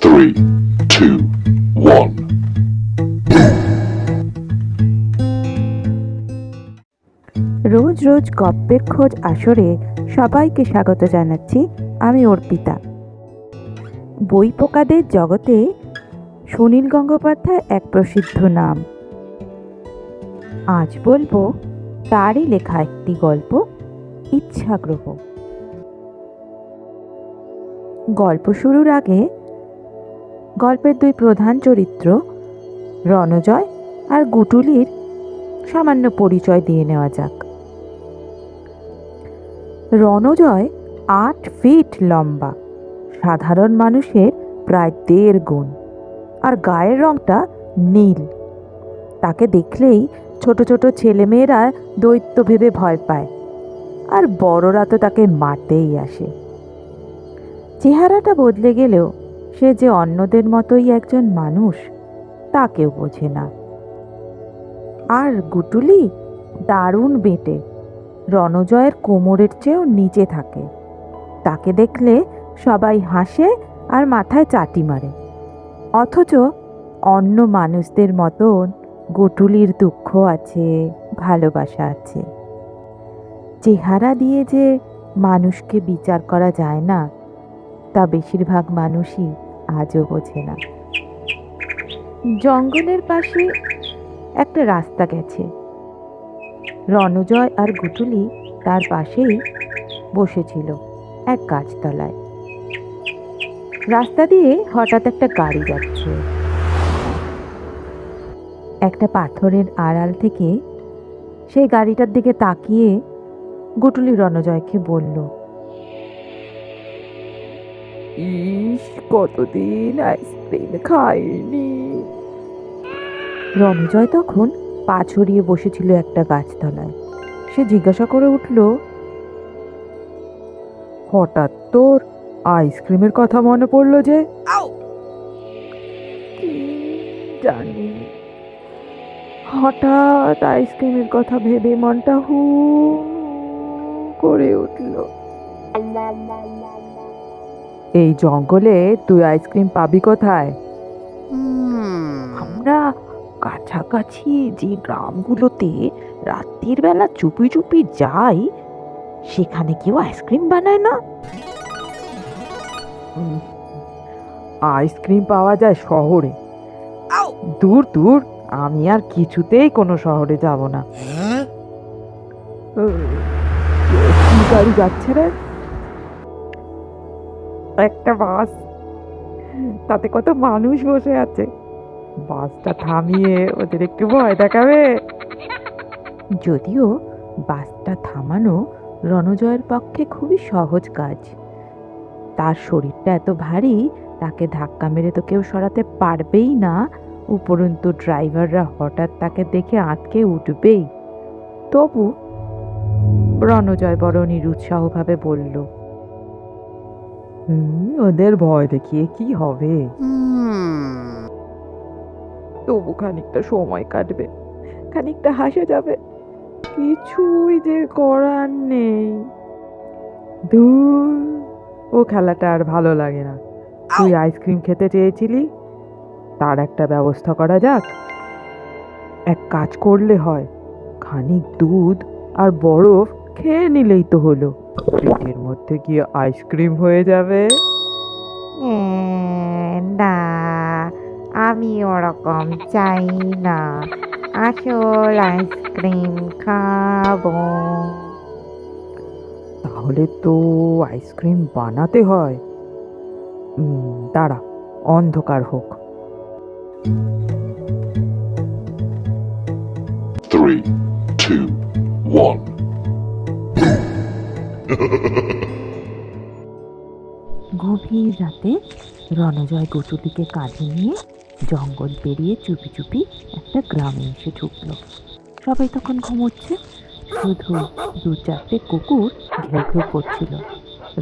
3, 2, 1. রোজ রোজ গপ্পের খোঁজ আসরে সবাইকে স্বাগত জানাচ্ছি। আমি অর্পিতা। বই পোকাদের জগতে সুনীল গঙ্গোপাধ্যায় এক প্রসিদ্ধ নাম। আজ বলবো তারই লেখা একটি গল্প, ইচ্ছাগ্রহ। গল্প শুরুর আগে গল্পের দুই প্রধান চরিত্র রণজয় আর গুটুলির সামান্য পরিচয় দিয়ে নেওয়া যাক। রণজয় 8 ফিট লম্বা, সাধারণ মানুষের প্রায় 1.5 গুণ, আর গায়ের রংটা নীল। তাকে দেখলেই ছোট ছোট ছেলেমেয়েরা দৈত্য ভেবে ভয় পায়, আর বড়রা তো তাকে মারতেই আসে। চেহারাটা বদলে গেলেও সে যে অন্যদের মতোই একজন মানুষ তা কেউ বোঝে না। আর গুটুলি দারুণ বেঁটে, রণজয়ের কোমরের চেয়েও নিচে থাকে। তাকে দেখলে সবাই হাসে আর মাথায় চাটি মারে, অথচ অন্য মানুষদের মতন গুটুলির দুঃখ আছে, ভালোবাসা আছে। চেহারা দিয়ে যে মানুষকে বিচার করা যায় না তা বেশিরভাগ মানুষই আজও বোঝে না। জঙ্গলের পাশে একটা রাস্তা গেছে। রণজয় আর গুটুলি তার পাশেই বসেছিল এক গাছতলায়। রাস্তা দিয়ে হঠাৎ একটা গাড়ি যাচ্ছে। একটা পাথরের আড়াল থেকে সেই গাড়িটার দিকে তাকিয়ে গুটুলি রণজয়কে বলল, ইস, কতদিন আইসক্রিম খাইনি। রণজয় তখন পা ছড়িয়ে বসেছিল একটা গাছতলায়। সে জিজ্ঞাসা করে উঠল, হঠাৎ তোর আইসক্রিমের কথা মনে পড়লো যে? কি জানি, হঠাৎ আইসক্রিমের কথা ভেবে মনটা হু করে উঠল। এই জঙ্গলে তুই আইসক্রিম পাবি কোথায়? আমরা কাছাকাছি যে গ্রামগুলোতে রাত্রির বেলা চুপি চুপি যাই, সেখানে কেউ আইসক্রিম বানায় না? আইসক্রিম পাওয়া যায় শহরে। দূর দূর, আমি আর কিছুতেই কোনো শহরে যাব না। কি গাড়ি যাচ্ছে রে? একটা বাস, তাতে কত মানুষ বসে আছে। বাসটা থামিয়ে ওদের একটু ভয় দেখাবে। যদিও বাসটা থামানো রণজয়ের পক্ষে খুবই সহজ কাজ। তার শরীরটা এত ভারী, তাকে ধাক্কা মেরে তো কেউ সরাতে পারবেই না। উপরন্তু ড্রাইভাররা হঠাৎ তাকে দেখে আটকে উঠবেই। তবু রণজয় বড় নিরুৎসাহভাবে বলল, ওদের ভয় দেখিয়ে কি হবে? তবু খানিকটা সময় কাটবে, খানিকটা হাসা যাবে, কিছুই যে করার নেই। ধুর, ও খেলাটা আর ভালো লাগে না। তুই আইসক্রিম খেতে চেয়েছিলি, তার একটা ব্যবস্থা করা যাক। এক কাজ করলে হয়, খানিক দুধ আর বরফ খেয়ে নিলেই তো হলো। পেটের মধ্যে গিয়ে আইসক্রিম হয়ে যাবে। না, আমি ওরকম চাই না, আসল আইসক্রিম খাবো। তাহলে তো আইসক্রিম বানাতে হয়। দাঁড়া, অন্ধকার হোক। 3, 2, 1. গভীর রাতে রণজয় গুটুলিকে কাঁধে নিয়ে জঙ্গল পেরিয়ে চুপি চুপি একটা গ্রামে এসে ঢুকল। সবাই তখন ঘুমোচ্ছে, শুধু 2-4টে কুকুর ঘেউ ঘেউ করছিল।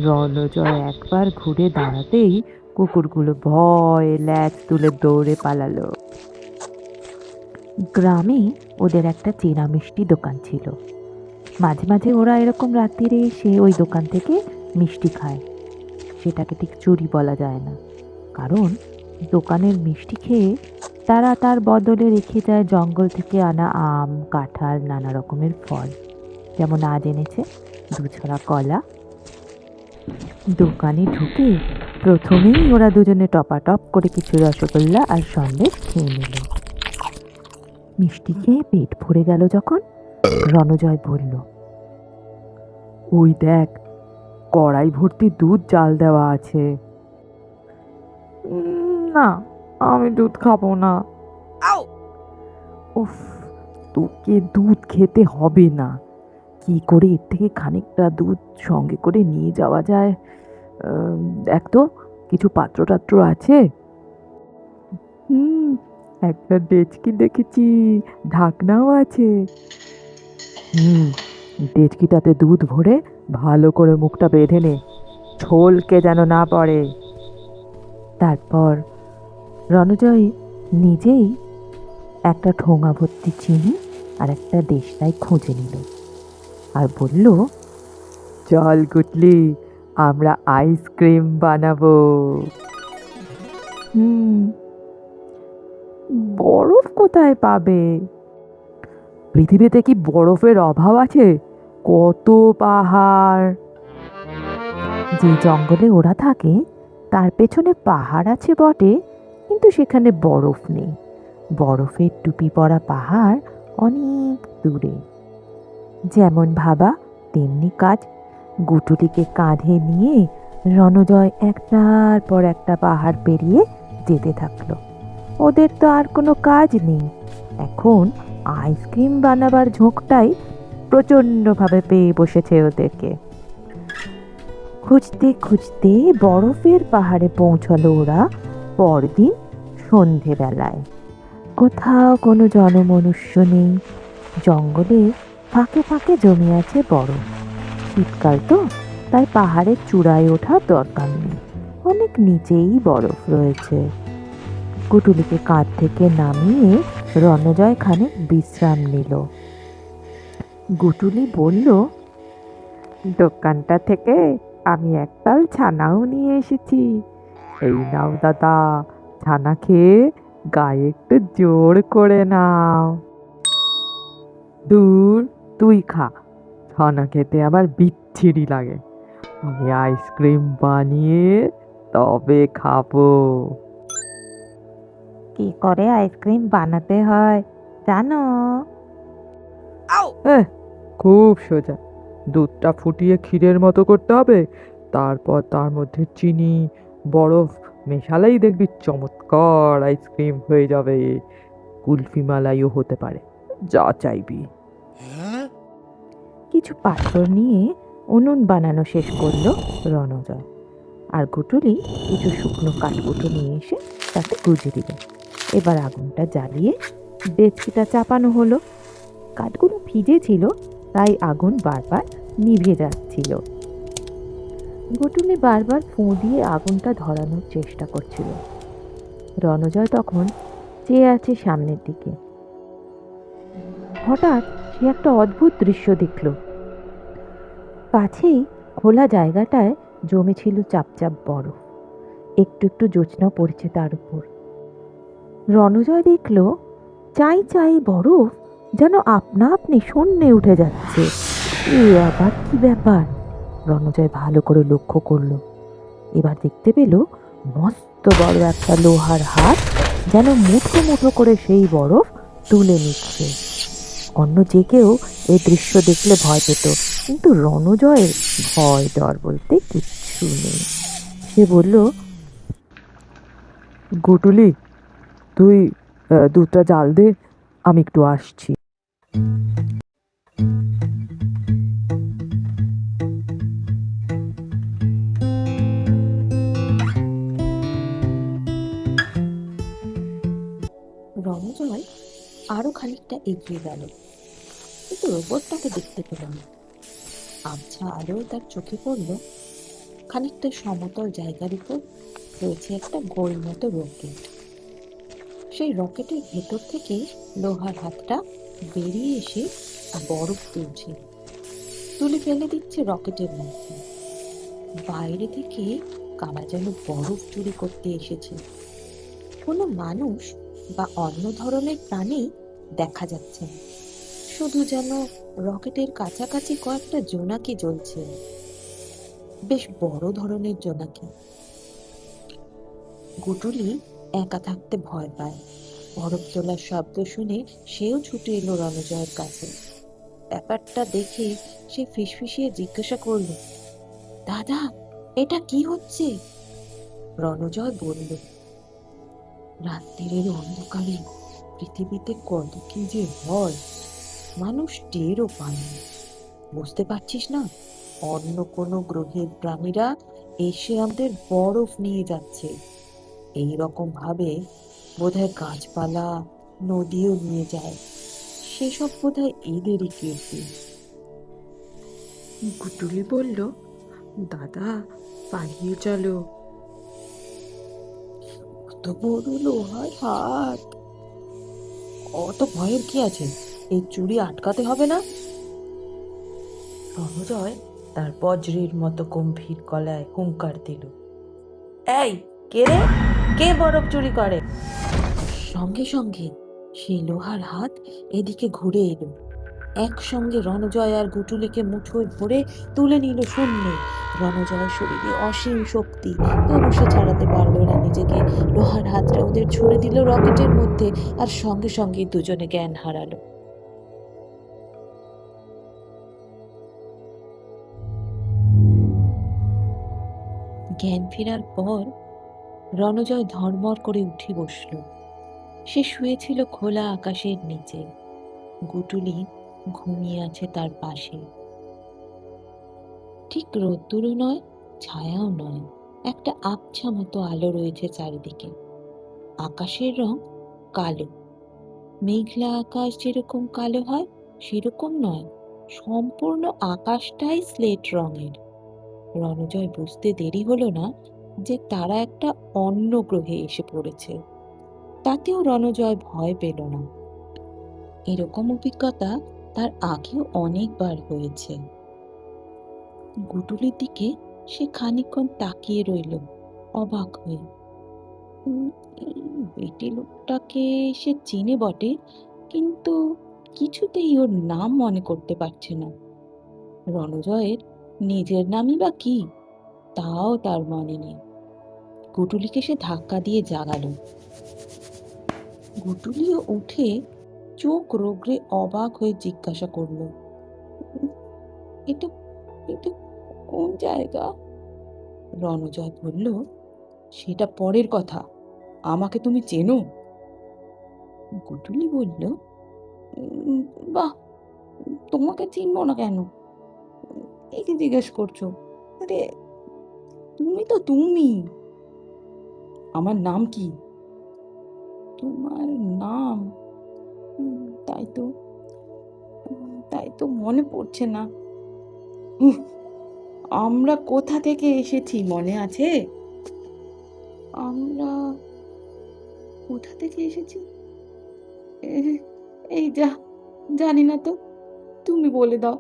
রণজয় একবার ঘুরে দাঁড়াতেই কুকুরগুলো ভয়ে ল্যাজ তুলে দৌড়ে পালালো। গ্রামে ওদের একটা চেনা মিষ্টি দোকান ছিল। মাঝে মাঝে ওরা এরকম রাত্রিরে এসে ওই দোকান থেকে মিষ্টি খায়। সেটাকে ঠিক চুরি বলা যায় না, কারণ দোকানের মিষ্টি খেয়ে তারা তার বদলে রেখে যায় জঙ্গল থেকে আনা আম, কাঁঠাল, নানা রকমের ফল। যেমন আজ এনেছে দুছড়া কলা। দোকানে ঢুকে প্রথমেই ওরা দুজনে টপাটপ করে কিছু রসগোল্লা আর সন্দেশ খেয়ে নিল। মিষ্টি খেয়ে পেট ভরে গেল যখন, রণজয় বলল, ওই দেখ, কড়াই ভর্তি দুধ জাল দেওয়া আছে। না, আমি দুধ খাবো না। উফ, তোকে দুধ খেতে হবে না। কি করে এর থেকে খানিকটা দুধ সঙ্গে করে নিয়ে যাওয়া যায়? দেখ তো, কিছু পাত্র টাত্র আছে? একটা ডেচকি দেখেছি, ঢাকনাও আছে। ডেচকিটাতে দুধ ভরে ভালো করে মুখটা বেঁধে নে, ছলকে যেন না পড়ে। তারপর রণজয় নিজেই একটা ঠোঙা ভর্তি চিনি আর একটা দেশলাই খুঁজে নিল আর বলল, চল গুটলি, আমরা আইসক্রিম বানাবো। বরফ কোথায় পাবে? পৃথিবীতে কি বরফের অভাব আছে? কত পাহাড়! যে জঙ্গলে ওরা থাকে তার পেছনে পাহাড় আছে বটে, কিন্তু সেখানে বরফ নেই। বরফের টুপি পরা পাহাড় অনেক দূরে। যেমন ভাবা তেমনি কাজ। গুটুলিকে কাঁধে নিয়ে রণজয় একটার পর একটা পাহাড় পেরিয়ে যেতে থাকলো। ওদের তো আর কোনো কাজ নেই, এখন আইসক্রিম বানাবার ঝোঁকটাই প্রচণ্ডভাবে পেয়ে বসেছে ওদেরকে। খুঁজতে খুঁজতে বরফের পাহাড়ে পৌঁছালো ওরা পরদিন সন্ধেবেলায়। কোথাও কোনো জনমনুষ্য নেই। জঙ্গলে ফাঁকে ফাঁকে জমে আছে বরফ। শীতকাল তো, তাই পাহাড়ের চূড়ায় ওঠার দরকার নেই, অনেক নিচেই বরফ রয়েছে। কুটুলিকে কাঁধ থেকে নামিয়ে রণজয় খানিক বিশ্রাম নিল। গুটুলি বলল, দোকানটা থেকে আমি একতাল ছানাও নিয়ে এসেছি। এই নাও দাদা, ছানা খেয়ে গায়ে একটু জোর করে নাও। দূর, তুই খা, ছানা খেতে আবার বিচ্ছিরি লাগে। আমি আইসক্রিম বানিয়ে তবে খাবো। কি করে আইসক্রিম বানাতে হয় জানো? খুব সোজা। দুধটা ফুটিয়ে ক্ষীরের মতো করতে হবে, তারপর তার মধ্যে চিনি, বরফ মেশালেই দেখবি চমৎকার আইসক্রিম হয়ে যাবে। কুলফি মালাইও হতে পারে, যা চাইবি। কিছু পাত্র নিয়ে উনুন বানানো শেষ করলো রণজয়, আর গুটুলি কিছু শুকনো কাঠকুটো নিয়ে এসে তাতে গুঁজে দিল। এবার আগুনটা জ্বালিয়ে ডেচকিটা চাপানো হলো। কাঠগুলো ভিজে ছিল, তাই আগুন বারবার নিভে যাচ্ছিল। গুটুলি বারবার ফুঁ দিয়ে আগুনটা ধরানোর চেষ্টা করছিল। রণজয় তখন চেয়ে আছে সামনের দিকে। হঠাৎ সে একটা অদ্ভুত দৃশ্য দেখল। কাছেই খোলা জায়গাটায় জমেছিল চাপচাপ বরফ, একটু একটু জ্যোৎস্না পড়েছে তার উপর। রণজয় দেখল চাই চাই বরফ যেন আপনা আপনি শূন্যে উঠে যাচ্ছে। এ আবার কি ব্যাপার? রণজয় ভালো করে লক্ষ্য করলো। এবার দেখতে পেল মস্ত বড় একটা লোহার হাত যেন মুঠো মুঠো করে সেই বরফ তুলে নিচ্ছে। অন্য যে কেউ এই দৃশ্য দেখলে ভয় পেত, কিন্তু রণজয়ের ভয় ডর বলতে কিচ্ছু নেই। সে বলল, গুটুলি, তুই দুধটা জাল দে, আমি একটু আসছি। রণজয় আরো খানিকটা এগিয়ে গেল, কিন্তু রোবটটাকে দেখতে পেল না। আবছা আলোয় তার চোখে পড়ল খানিকটা সমতল জায়গার উপর রয়েছে একটা গোল মতো রকেট। সেই রকেটের ভেতর থেকে লোহার হাতটা বেরিয়ে এসে বরফ তুলে ফেলে দিচ্ছে রকেটের মধ্যে। বাইরে থেকে কারা যেন বরফ চুরি করতে এসেছে। কোনো মানুষ বা অন্য ধরনের প্রাণী দেখা যাচ্ছে না, শুধু যেন রকেটের কাছাকাছি কয়েকটা জোনাকি জ্বলছে, বেশ বড় ধরনের জোনাকি। গুটুলি একা থাকতে ভয় পায়। বরফ তোলার শব্দ শুনে সেও ছুটে এলো রণজয়ের কাছে। ব্যাপারটা দেখে সে ফিসফিসিয়ে জিজ্ঞাসা করলো, দাদা, এটা কি হচ্ছে? রণজয় বলল, রাত্রির অন্ধকারে পৃথিবীতে কত কি যে হয় মানুষ টেরও পায় না। বুঝতে পারছিস না, অন্য কোনো গ্রহের প্রাণীরা এসে আমাদের বরফ নিয়ে যাচ্ছে। এই রকম ভাবে বোধহয় গাছপালা, নদীও নিয়ে যায়। সেসব বোধহয় এদেরই কীর্তি। গুটুলি বলল, দাদা, পালিয়ে চলো। কত বড় লোহার হাত! অত ভয়ের কি আছে? এই চুরি আটকাতে হবে না? রণজয় তার বজ্রের মতো গম্ভীর গলায় হুংকার দিল, এই, কে রে? কে বরফ চুরি করে? সঙ্গে সঙ্গে সেই লোহার হাত এদিকে ঘুরে এলো। একসঙ্গে রণজয় আর গুটুলিকে মুঠোয় ধরে তুলে নিল শূন্যে। রণজয়ের শরীরে অসীম শক্তি, তবু সে ছাড়াতে পারলো না নিজেকে। লোহার হাতটা ওদের ছুড়ে দিল রকেটের মধ্যে, আর সঙ্গে সঙ্গে দুজনে জ্ঞান হারালো। জ্ঞান ফেরার পর রণজয় ধড়মড় করে উঠে বসল। সে শুয়েছিল খোলা আকাশের নিচে। গুটুলি ঘুমিয়ে আছে তার পাশে। ঠিক রোদ্দুরও নয়, ছায়াও নয়, একটা আবছা মতো আলো রয়েছে চারিদিকে। আকাশের রং কালো। মেঘলা আকাশ যেরকম কালো হয় সেরকম নয়, সম্পূর্ণ আকাশটাই স্লেট রঙের। রণজয় বুঝতে দেরি হলো না যে তারা একটা অন্য গ্রহে এসে পড়েছে। তাতেও রণজয় ভয় পেল না। এরকম অভিজ্ঞতা তার আগেও অনেকবার হয়েছে। গুটুলির দিকে সে খানিকক্ষণ তাকিয়ে রইল, অবাক হয়ে। এই বেটে লোকটাকে সে চেনে বটে, কিন্তু কিছুতেই ওর নাম মনে করতে পারছে না। রণজয়ের নিজের নামই বা কি, তাও তার মনে নেই। গুটুলিকে সে ধাক্কা দিয়ে জাগালো। গুটুলিও উঠে চোখ রোগড়ে অবাক হয়ে জিজ্ঞাসা করলো, এটা এটা কোন জায়গা? রণজয় বলল, সেটা পরের কথা, আমাকে তুমি চেনো? গুটুলি বলল, বাহ, তোমাকে চিনবো না কেন? এই কি জিজ্ঞেস করছো? আরে, তুমি তো তুমি। আমার নাম কি? তোমার নাম? তাই তো, তাই তো মনে পড়ছে না। আমরা কোথা থেকে এসেছি মনে আছে? আমরা কোথা থেকে এসেছি? এই যা, জানি না তো, তুমি বলে দাও।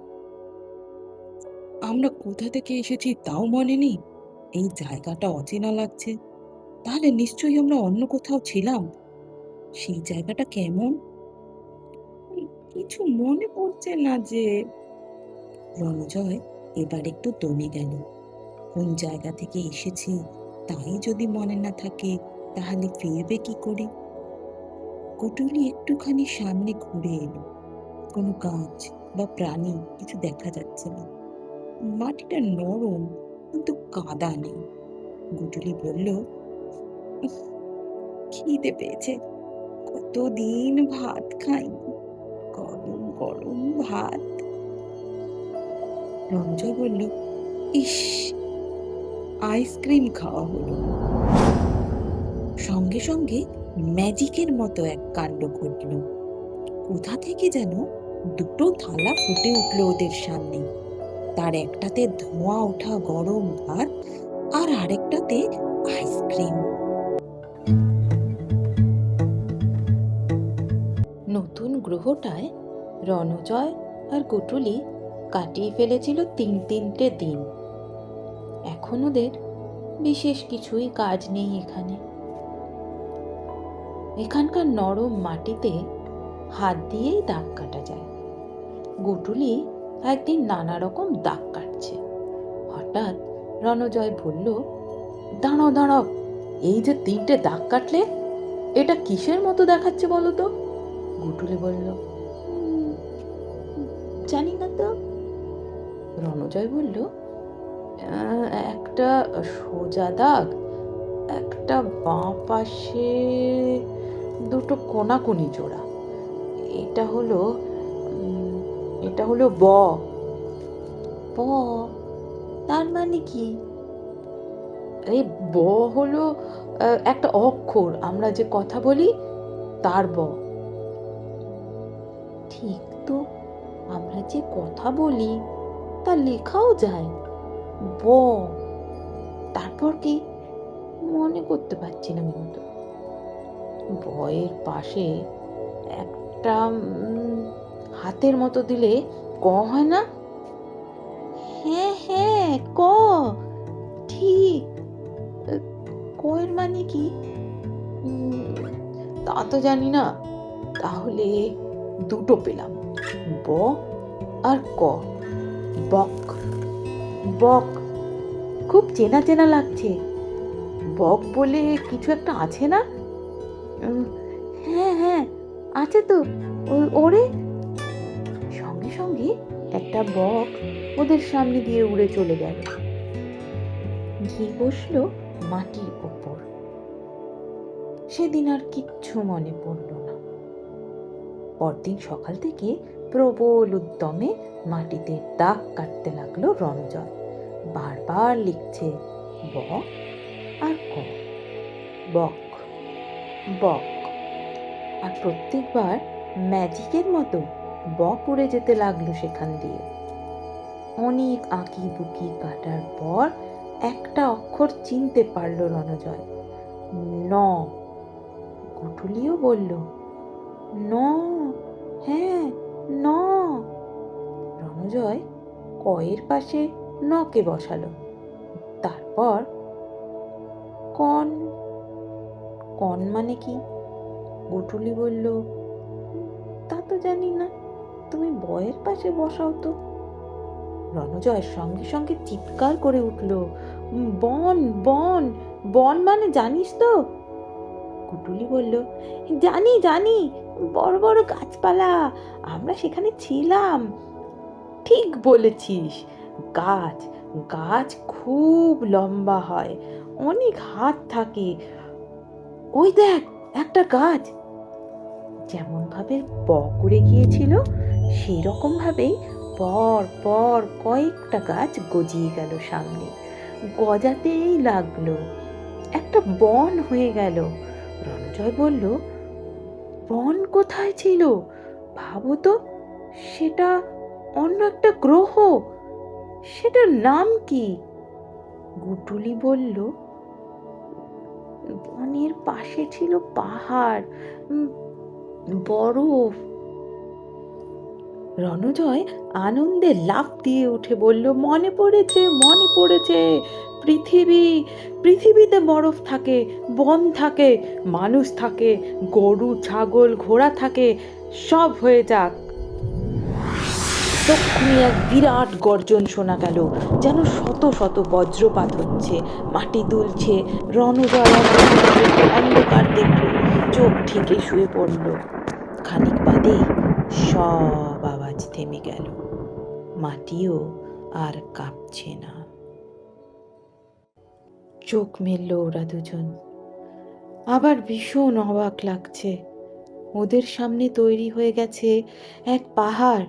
আমরা কোথা থেকে এসেছি তাও মনে নেই? এই জায়গাটা অচেনা লাগছে। তাহলে নিশ্চয়ই আমরা অন্য কোথাও ছিলাম। সেই জায়গাটা কেমন? কিছু মনে পড়ছে না যে। রণজয় এবার একটু দমে গেল। কোন জায়গা থেকে এসেছে তাই যদি মনে না থাকে, তাহলে ফিরবে কি করে? কুটুলি একটুখানি সামনে ঘুরে এলো। কোনো গাছ বা প্রাণী কিছু দেখা যাচ্ছে না। মাটিটা নরম, কিন্তু কাদা নেই। গুটুলি বলল, খিদে পেয়েছে, কতদিন ভাত খাইনি, গরম গরম ভাত। রঞ্জয় বলল, ইস, আইসক্রিম খাওয়া হলো না। সঙ্গে সঙ্গে ম্যাজিকের মতো এক কাণ্ড ঘটল। কোথা থেকে যেন দুটো থালা ফুটে উঠল ওদের সামনে। তার একটাতে ধোঁয়া ওঠা গরম ভাত, আর আরেকটাতে আইসক্রিম। নতুন গ্রহটায় রণজয় আর গুটুলি কাটিয়ে ফেলেছিল 3 দিন। এখন ওদের বিশেষ কিছুই কাজ নেই এখানে। এখানকার নরম মাটিতে হাত দিয়েই দাগ কাটা যায়। গুটুলি একদিন নানা রকম দাগ কাটছে। হঠাৎ রণজয় বলল, দাঁড়াও দাঁড়াও, এই যে 3টে দাগ কাটলে, এটা কিসের মতো দেখাচ্ছে বলো তো? গুটুলি বলল, জানি না তো। রণজয় বলল, একটা সোজা দাগ, একটা বাঁ পাশে দুটো কোনাকুনি জোড়া। এটা হলো এটা হলো ব। ব তার মানে কি? আরে ব হলো একটা অক্ষর, আমরা যে কথা বলি তার ব। ঠিক তো, আমরা যে কথা বলি তা লেখাও যায় ব। তারপর কি? মনে করতে পারছি না কিন্তু। বয়ের পাশে একটা হাতের মতো দিলে ক হয় না? হ্যাঁ হ্যাঁ, ক। ঠিক। কয়ের মানে কি? তা তো জানি না। তাহলে দুটো পেলাম, ব আর ক। বক। বক খুব চেনা চেনা লাগছে। বক বলে কিছু একটা আছে না? হ্যাঁ হ্যাঁ, আছে তো। ওরে, সঙ্গে সঙ্গে একটা বক ওদের সামনে দিয়ে উড়ে চলে গেল, গিয়ে বসলো মাটির ওপর। সেদিন আর কিচ্ছু মনে পড়ল না। পরদিন সকাল থেকে প্রবল উদ্যমে মাটিতে দাগ কাটতে লাগলো রণজয়। বারবার লিখছে ব আর ক, বক বক। আর প্রত্যেকবার ম্যাজিকের মতো বক উড়ে যেতে লাগলো সেখান দিয়ে। অনেক আঁকি বুকি কাটার পর একটা অক্ষর চিনতে পারলো রণজয়, ন। গুটুলিও বলল, ন, হ্যাঁ ন। রণজয় কয়ের পাশে নকে বসালো। তারপর কন। কন মানে কি? গুটুলি বলল, তা তো জানি না, তুমি বয়ের পাশে বসাও তো। রণজয়ের সঙ্গে সঙ্গে চিৎকার করে উঠল, বন বন, বন মানে জানিস তো? গুটুলি বলল, জানি জানি, বড় বড় গাছপালা, আমরা সেখানে ছিলাম। ঠিক বলেছিস, গাছ। গাছ খুব লম্বা হয়, অনেক হাত থাকে। ওই দেখ, একটা গাছ। যেমন ভাবে বক উড়ে গিয়েছিল সেই রকম ভাবেই পর পর কয়েকটা গাছ গজিয়ে গেল সামনে। গজাতেই লাগলো, একটা বন হয়ে গেল। রণজয় বলল, বন কোথায় ছিল? ভাবো তো, সেটা অন্য একটা গ্রহ। সেটার নাম কি? গুটুলি বলল, বনের পাশে ছিল পাহাড়, বরফ। রণজয় আনন্দে লাফ দিয়ে উঠে বলল, মনে পড়েছে মনে পড়েছে, পৃথিবী। পৃথিবীতে বরফ থাকে, বন থাকে, মানুষ থাকে, গরু ছাগল ঘোড়া থাকে, সব হয়ে যাক। তক্ষুনি এক বিরাট গর্জন শোনা গেল, যেন শত শত বজ্রপাত হচ্ছে, মাটি দুলছে। রণজয় অন্ধকার দেখল, চোখ ঢেকে শুয়ে পড়ল। খানিক বাদে সব আওয়াজ থেমে গেল, মাটিও আর কাঁপছে না। চোখ মেলল ওরা দুজন। আবার ভীষণ অবাক লাগছে। ওদের সামনে তৈরি হয়ে গেছে এক পাহাড়,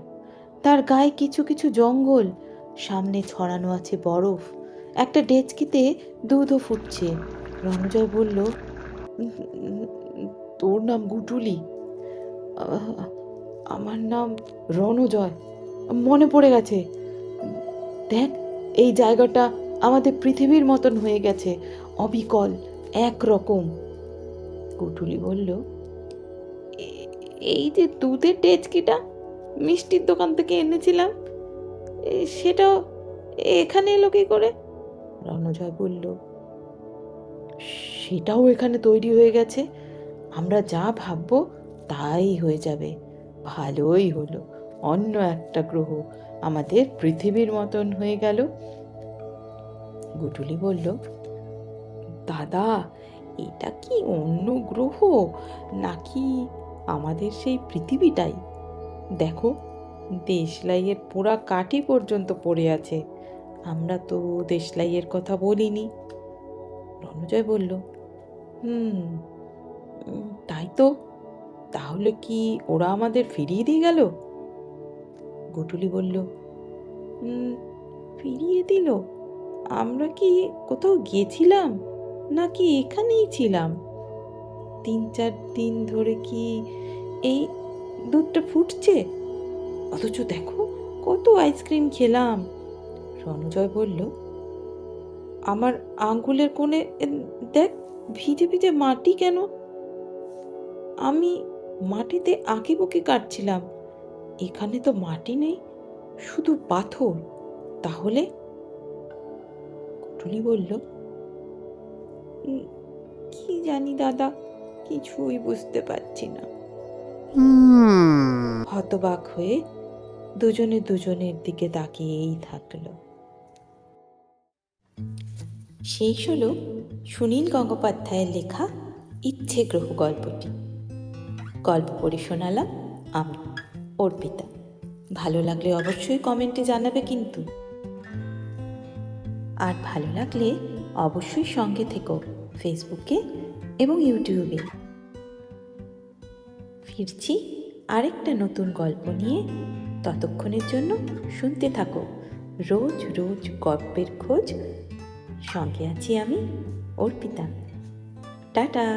তার গায়ে কিছু কিছু জঙ্গল, সামনে ছড়ানো আছে বরফ। একটা ডেচকিতে দুধও ফুটছে। রণজয় বলল, তোর নাম গুটুলি? আমার নাম রণজয়, মনে পড়ে গেছে। দেখ, এই জায়গাটা আমাদের পৃথিবীর মতন হয়ে গেছে, অবিকল, একরকম। গুটুলি বলল, এই যে দুধের ডেচকিটা মিষ্টির দোকান থেকে এনেছিলাম, সেটাও এখানে এলো কি করে? রণজয় বলল, সেটাও এখানে তৈরি হয়ে গেছে। আমরা যা ভাববো তাই হয়ে যাবে। ভালোই হলো, অন্য একটা গ্রহ আমাদের পৃথিবীর মতন হয়ে গেল। গুটুলি বলল, দাদা, এটা কি অন্য গ্রহ নাকি আমাদের সেই পৃথিবীটাই? দেখো, দেশলাইয়ের পোড়া কাঠি পর্যন্ত পড়ে আছে। আমরা তো দেশলাইয়ের কথা বলিনি। রণজয় বলল, হুম, তাই তো। তাহলে কি ওরা আমাদের ফিরিয়ে দিয়ে গেল? গুটুলি বলল, ফিরিয়ে দিল? আমরা কি কোথাও গেছিলাম নাকি এখানেই ছিলাম? 3-4 দিন ধরে কি এই দুধটা ফুটছে? অথচ দেখো কত আইসক্রিম খেলাম। রণজয় বলল, আমার আঙ্গুলের কোণে দেখ, ভিজে ভিজে মাটি কেন? আমি মাটিতে আঁকিবুকি কাটছিলাম। এখানে তো মাটি নেই, শুধু পাথর। তাহলে? কুটুলি বলল, কি জানি দাদা, কিছুই বুঝতে পারছি না। হতবাক হয়ে দুজনে দুজনের দিকে তাকিয়েই থাকলো। শেষ হলো সুনীল গঙ্গোপাধ্যায়ের লেখা ইচ্ছে গ্রহ গল্পটি। গল্প পড়ে শোনালাম আমি, অর্পিতা। ভালো লাগলে অবশ্যই কমেন্টে জানাবে কিন্তু। আর ভালো লাগলে অবশ্যই সঙ্গে থেকো ফেসবুকে এবং ইউটিউবে। ফিরছি আরেকটা নতুন গল্প নিয়ে। ততক্ষণের জন্য শুনতে থাকো রোজ রোজ গল্পের খোঁজ। সঙ্গে আছি আমি, অর্পিতা। টাটা।